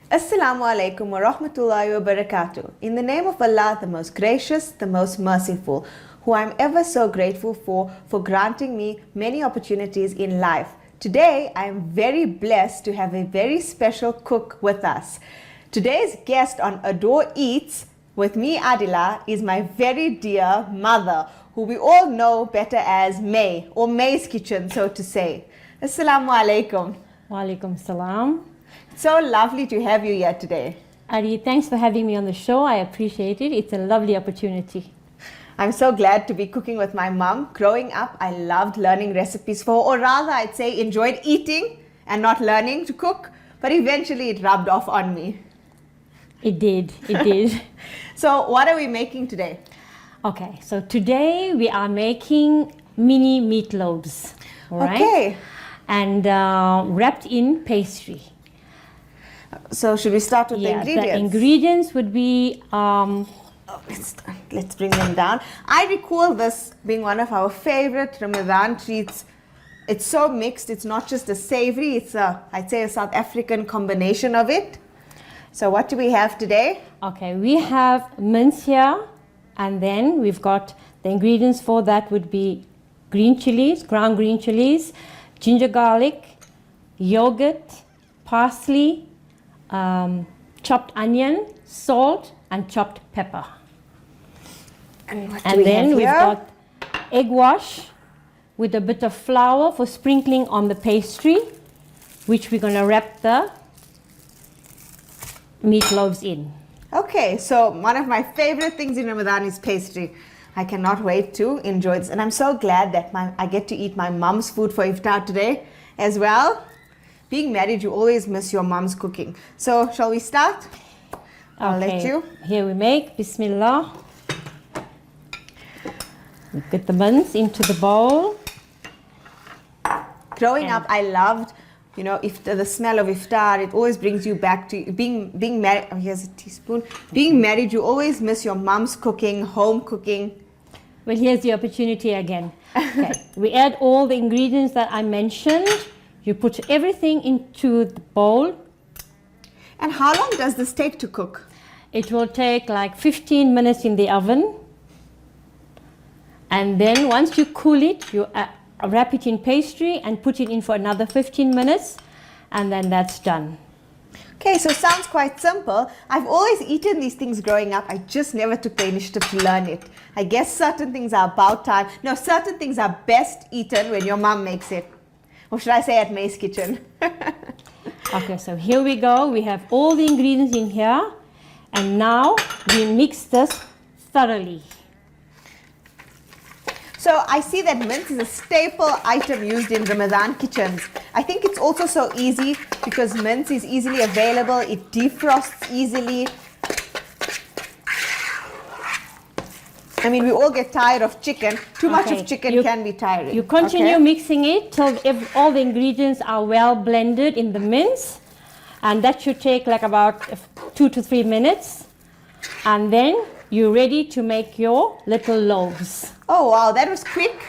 Assalamu alaikum wa rahmatullahi wa barakatuh. In the name of Allah, the most gracious, the most merciful, who I am ever so grateful for granting me many opportunities in life. Today, I am very blessed to have a very special cook with us. Today's guest on Adore Eats with me, Adila, is my very dear mother, who we all know better as May, or May's Kitchen, so to say. Assalamu alaikum. Wa alaikum salam. So lovely to have you here today. Adi, thanks for having me on the show. I appreciate it. It's a lovely opportunity. I'm so glad to be cooking with my mom. Growing up, I loved learning recipes for, or rather, I'd say enjoyed eating and not learning to cook, but eventually it rubbed off on me. It did. It did. So, what are we making today? Okay, so today we are making mini meatloaves. All right? Okay. And wrapped in pastry. So should we start with the ingredients? The ingredients would be... let's bring them down. I recall this being one of our favorite Ramadan treats. It's so mixed. It's not just a savory. It's I'd say a South African combination of it. So what do we have today? Okay, we have mince here. And then we've got the ingredients for that would be green chilies, ground green chilies, ginger garlic, yogurt, parsley, chopped onion, salt, and chopped pepper. And then we've got egg wash with a bit of flour for sprinkling on the pastry, which we're going to wrap the meatloaves in. Okay, so one of my favorite things in Ramadan is pastry. I cannot wait to enjoy this. And I'm so glad that I get to eat my mom's food for iftar today as well. Being married, you always miss your mom's cooking. So, shall we start? I'll let you. Here we make, Bismillah. We get the mince into the bowl. Growing up, I loved, if the smell of iftar, it always brings you back to being married. Oh, here's a teaspoon. Being married, you always miss your mom's cooking, home cooking. Well, here's the opportunity again. Okay. We add all the ingredients that I mentioned. You put everything into the bowl. And how long does this take to cook? It will take like 15 minutes in the oven. And then once you cool it, you wrap it in pastry and put it in for another 15 minutes. And then that's done. Okay, so sounds quite simple. I've always eaten these things growing up. I just never took the initiative to learn it. I guess certain things are about time. No, certain things are best eaten when your mom makes it. Or should I say at May's Kitchen? Okay, so here we go. We have all the ingredients in here. And now we mix this thoroughly. So I see that mince is a staple item used in Ramadan kitchens. I think it's also so easy because mince is easily available. It defrosts easily. I mean, we all get tired of chicken. Too much of chicken can be tiring. You continue mixing it till all the ingredients are well blended in the mince. And that should take like about 2 to 3 minutes. And then you're ready to make your little loaves. Oh, wow, that was quick.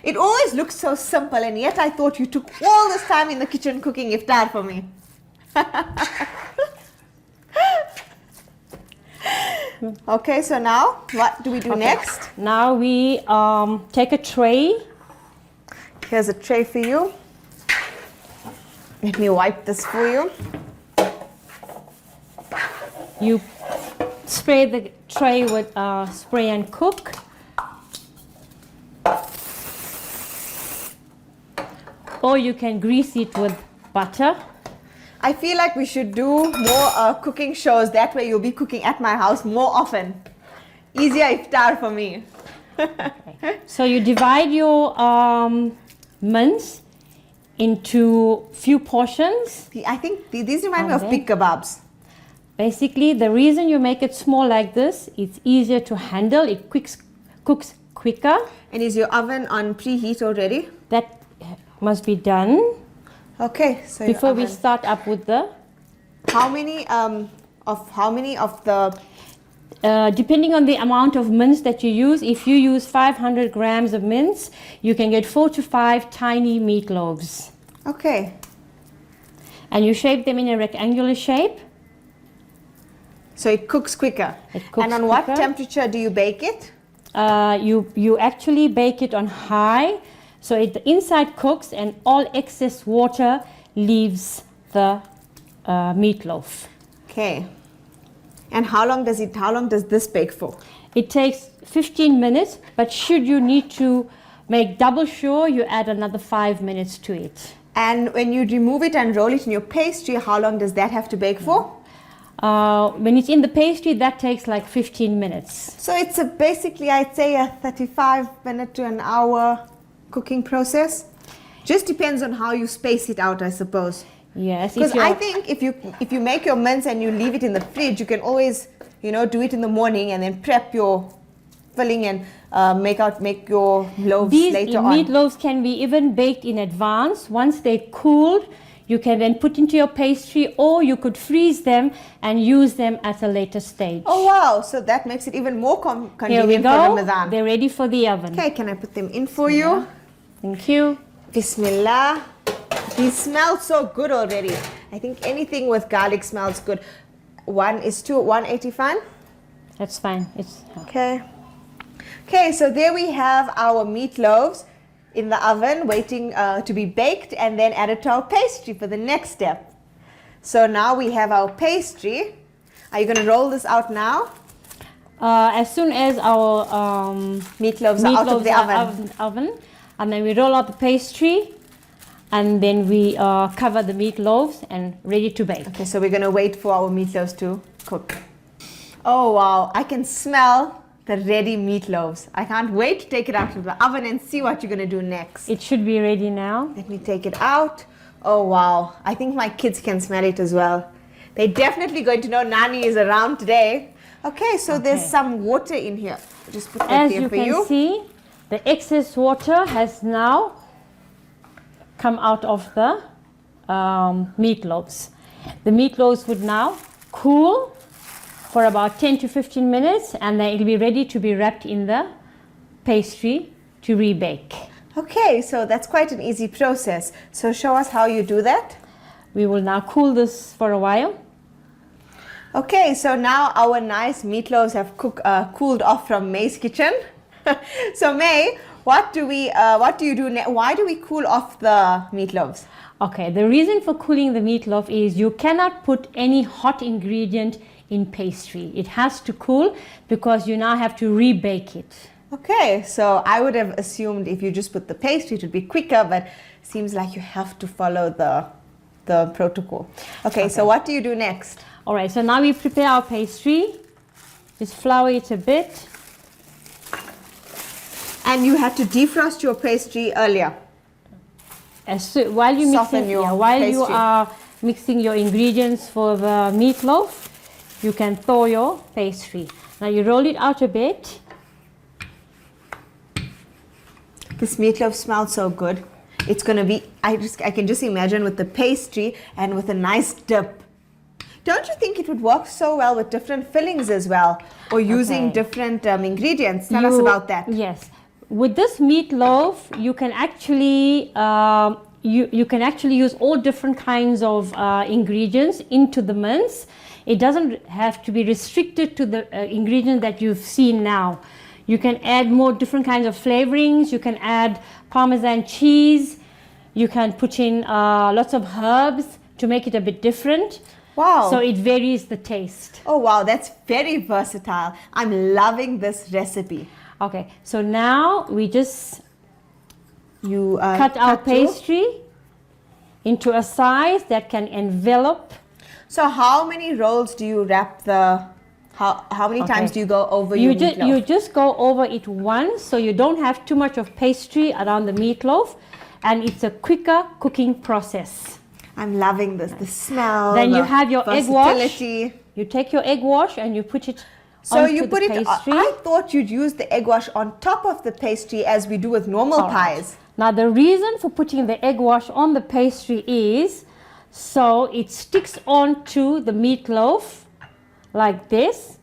It always looks so simple, and yet I thought you took all this time in the kitchen cooking iftar for me. Okay, so now what do we do next? Now we take a tray. Here's a tray for you. Let me wipe this for you. You spray the tray with spray and cook. Or you can grease it with butter. I feel like we should do more cooking shows. That way you'll be cooking at my house more often. Easier iftar for me. Okay. So you divide your mince into few portions. I think these remind me of big kebabs. Basically, the reason you make it small like this, it's easier to handle. It cooks quicker. And is your oven on preheat already? That must be done. Okay, so before we start up with the how many of the depending on the amount of mince that you use, if you use 500 grams of mince, you can get 4 to 5 tiny meatloaves. Okay. And you shape them in a rectangular shape. So it cooks quicker. It cooks and on what quicker. temperature do you bake it? You actually bake it on high, so the inside cooks and all excess water leaves the meatloaf. Okay. And how long does this bake for? It takes 15 minutes, but should you need to make double sure, you add another 5 minutes to it. And when you remove it and roll it in your pastry, how long does that have to bake for? When it's in the pastry, that takes like 15 minutes. So it's basically, I'd say, a 35-minute to an hour cooking process. Just depends on how you space it out, I suppose. Yes. Because I think if you make your mince and you leave it in the fridge, you can always, do it in the morning and then prep your filling and make your loaves later on. These meatloaves can be even baked in advance. Once they're cooled, you can then put into your pastry, or you could freeze them and use them at a later stage. Oh wow, so that makes it even more Here convenient we for go. Ramadan. They're ready for the oven. Okay, can I put them in for you? Thank you. Bismillah. These smell so good already. I think anything with garlic smells good. 180 fine? That's fine. Okay. Okay, so there we have our meatloaves in the oven waiting to be baked and then added to our pastry for the next step. So now we have our pastry. Are you going to roll this out now? As soon as our meatloaves are out of the oven, and then we roll out the pastry, and then we cover the meatloaves and ready to bake. Okay, so we're going to wait for our meatloaves to cook. Oh wow, I can smell the ready meatloaves. I can't wait to take it out of the oven and see what you're going to do next. It should be ready now. Let me take it out. Oh wow, I think my kids can smell it as well. They're definitely going to know Nani is around today. Okay, so there's some water in here. Just put that there for you. As you can see, the excess water has now come out of the meatloaves. The meatloaves would now cool for about 10 to 15 minutes, and then it'll be ready to be wrapped in the pastry to rebake. Okay, so that's quite an easy process. So show us how you do that. We will now cool this for a while. Okay, so now our nice meatloaves have cooled off from May's kitchen. So May, what do you do next? Why do we cool off the meatloaves? Okay, the reason for cooling the meatloaf is you cannot put any hot ingredient in pastry. It has to cool because you now have to rebake it. Okay, so I would have assumed if you just put the pastry it would be quicker, but seems like you have to follow the protocol. Okay, so what do you do next? All right, so now we prepare our pastry. Just flour it a bit. And you had to defrost your pastry earlier. While you pastry. are mixing your ingredients for the meatloaf, you can thaw your pastry. Now you roll it out a bit. This meatloaf smells so good. It's gonna be, I can just imagine with the pastry and with a nice dip. Don't you think it would work so well with different fillings as well, or using different ingredients? Tell us about that. Yes, with this meatloaf, you can actually you can actually use all different kinds of ingredients into the mince. It doesn't have to be restricted to the ingredients that you've seen now. You can add more different kinds of flavorings. You can add Parmesan cheese. You can put in lots of herbs to make it a bit different. Wow. So it varies the taste. Oh wow, that's very versatile. I'm loving this recipe. Okay, so now we just cut our pastry into a size that can envelop. So how many rolls do you wrap how many times do you go over your meatloaf? You just go over it once, so you don't have too much of pastry around the meatloaf, and it's a quicker cooking process. I'm loving this, the smell. Then you have your egg wash. You take your egg wash and you put it onto the pastry. I thought you'd use the egg wash on top of the pastry as we do with normal pies. Now the reason for putting the egg wash on the pastry is so it sticks onto the meatloaf like this,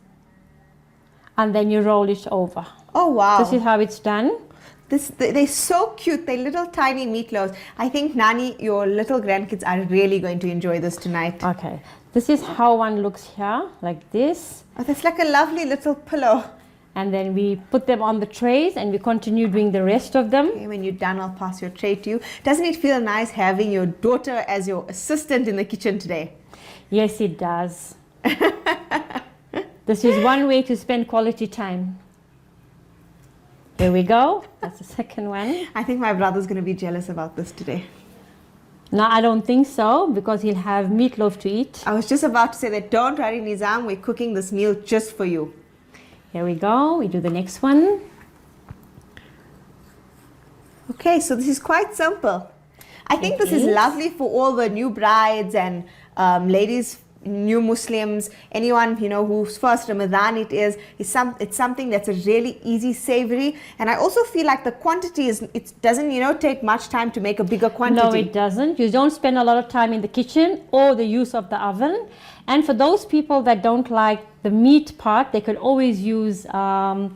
and then you roll it over. Oh wow. This is how it's done. They're so cute. They're little tiny meatloaves. I think, Nani, your little grandkids are really going to enjoy this tonight. Okay, this is how one looks here, like this. Oh, that's like a lovely little pillow. And then we put them on the trays and we continue doing the rest of them. Okay, when you're done, I'll pass your tray to you. Doesn't it feel nice having your daughter as your assistant in the kitchen today? Yes, it does. This is one way to spend quality time. There we go. That's the second one. I think my brother's going to be jealous about this today. No, I don't think so, because he'll have meatloaf to eat. I was just about to say that, don't worry, Nizam, we're cooking this meal just for you. Here we go. We do the next one. Okay, so this is quite simple. I think this is lovely for all the new brides and ladies, new Muslims, anyone, you know, whose first Ramadan it's something that's a really easy savory. And I also feel like the quantity it doesn't, you know, take much time to make a bigger quantity. No, it doesn't. You don't spend a lot of time in the kitchen or the use of the oven. And for those people that don't like the meat part, they could always use a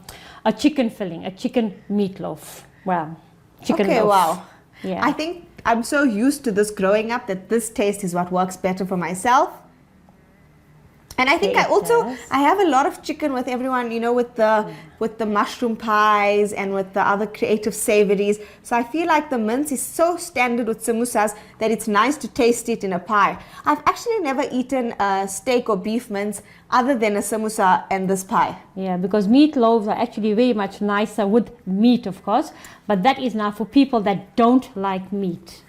chicken filling, a chicken meatloaf. Well, chicken loaf. Wow. Yeah. I think I'm so used to this growing up that this taste is what works better for myself. And I think I have a lot of chicken with everyone, you know, with the mushroom pies and with the other creative savories. So I feel like the mince is so standard with samosas that it's nice to taste it in a pie. I've actually never eaten a steak or beef mince other than a samosa and this pie. Yeah, because meatloaves are actually very much nicer with meat, of course. But that is now for people that don't like meat.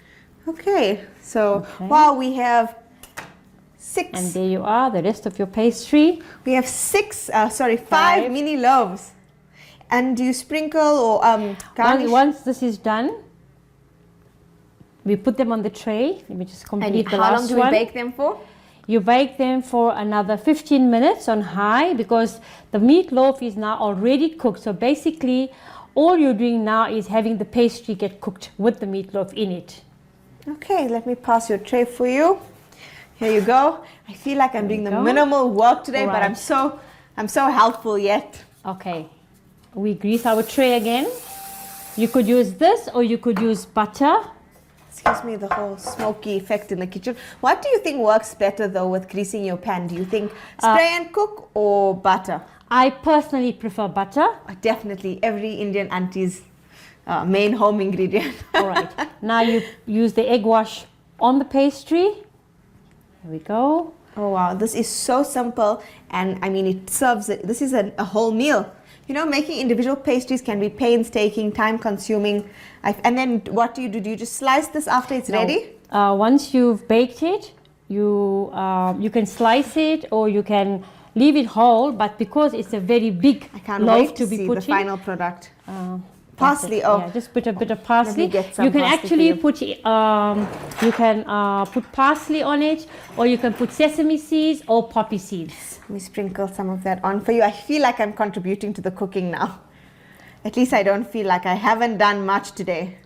Okay, so wow, we have 6. And there you are, the rest of your pastry. We have 5 mini loaves. And do you sprinkle or garnish? Once this is done, we put them on the tray. Let me just complete the last one. How long do we bake them for? You bake them for another 15 minutes on high, because the meatloaf is now already cooked. So basically, all you're doing now is having the pastry get cooked with the meatloaf in it. Okay, let me pass your tray for you. Here you go. I feel like I'm doing the minimal work today, but I'm so helpful yet. Okay, we grease our tray again. You could use this or you could use butter. Excuse me, the whole smoky effect in the kitchen. What do you think works better though with greasing your pan? Do you think spray and cook or butter? I personally prefer butter. Definitely, every Indian auntie's main home ingredient. All right, now you use the egg wash on the pastry. There we go. Oh wow, this is so simple, and I mean it serves it. This is a whole meal. You know, making individual pastries can be painstaking, time consuming. And then what do? Do you just slice this after it's ready? Once you've baked it, you can slice it or you can leave it whole, but because it's a very big loaf to be put in. The final product. Parsley. Yeah, just put a bit of parsley. You can actually put put parsley on it, or you can put sesame seeds or poppy seeds. Let me sprinkle some of that on for you. I feel like I'm contributing to the cooking now. At least I don't feel like I haven't done much today.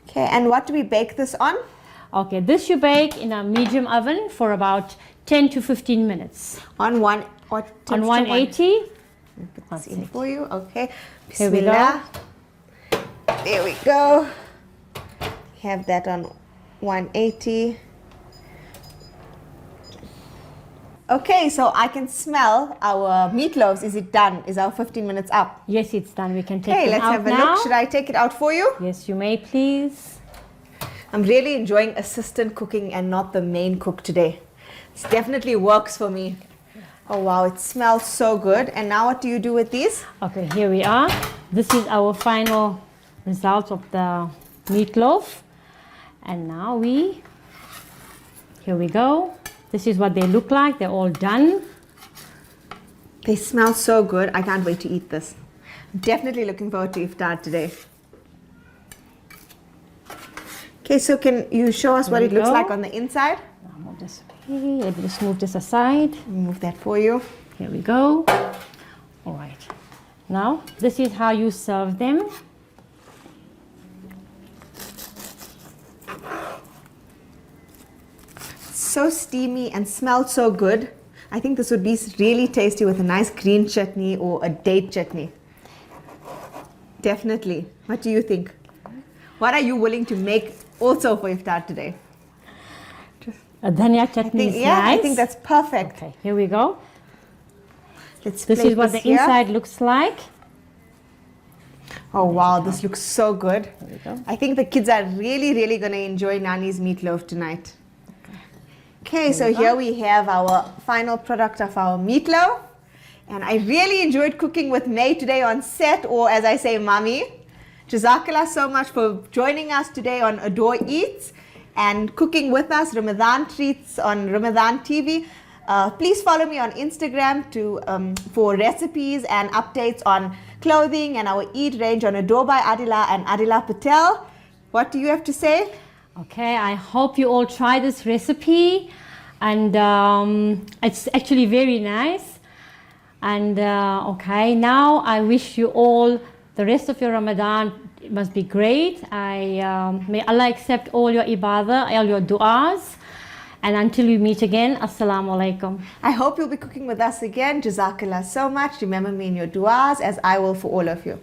Okay, and what do we bake this on? Okay, this you bake in a medium oven for about 10 to 15 minutes. On 180. Put this in for you. Okay. Here we go. There we go. Have that on 180. Okay, so I can smell our meatloaves. Is it done? Is our 15 minutes up? Yes, it's done. We can take it them out now. Let's have a look. Should I take it out for you? Yes, you may, please. I'm really enjoying assistant cooking and not the main cook today. This definitely works for me. Oh wow, it smells so good. And now what do you do with these? Okay, here we are. This is our final result of the meatloaf. And now here we go. This is what they look like. They're all done. They smell so good. I can't wait to eat this. I'm definitely looking forward to iftar today. Okay, so can you show us what it looks like on the inside? Let me just move this aside. Move that for you. Here we go. All right. Now, this is how you serve them. So steamy and smells so good. I think this would be really tasty with a nice green chutney or a date chutney. Definitely. What do you think? What are you willing to make also for iftar today? A dhania chutney is Yeah, nice. I think that's perfect. Okay, here we go. Let's This plate is what the here. inside looks like. Oh wow, this looks so good. There we go. I think the kids are really going to enjoy Nani's meatloaf tonight. Okay, so here we have our final product of our meatloaf. And I really enjoyed cooking with May today on set, or as I say, Mummy. Jazakallah so much for joining us today on Adore Eats and cooking with us Ramadan treats on Ramadan TV. Please follow me on Instagram for recipes and updates on clothing and our Eid range on Adore by Adila and Adila Patel. What do you have to say? Okay, I hope you all try this recipe, and it's actually very nice. And okay, now I wish you all the rest of your Ramadan. It must be great. May Allah accept all your ibadah, all your du'as. And until we meet again, Assalamu alaikum. I hope you'll be cooking with us again. Jazakallah so much. Remember me in your du'as, as I will for all of you.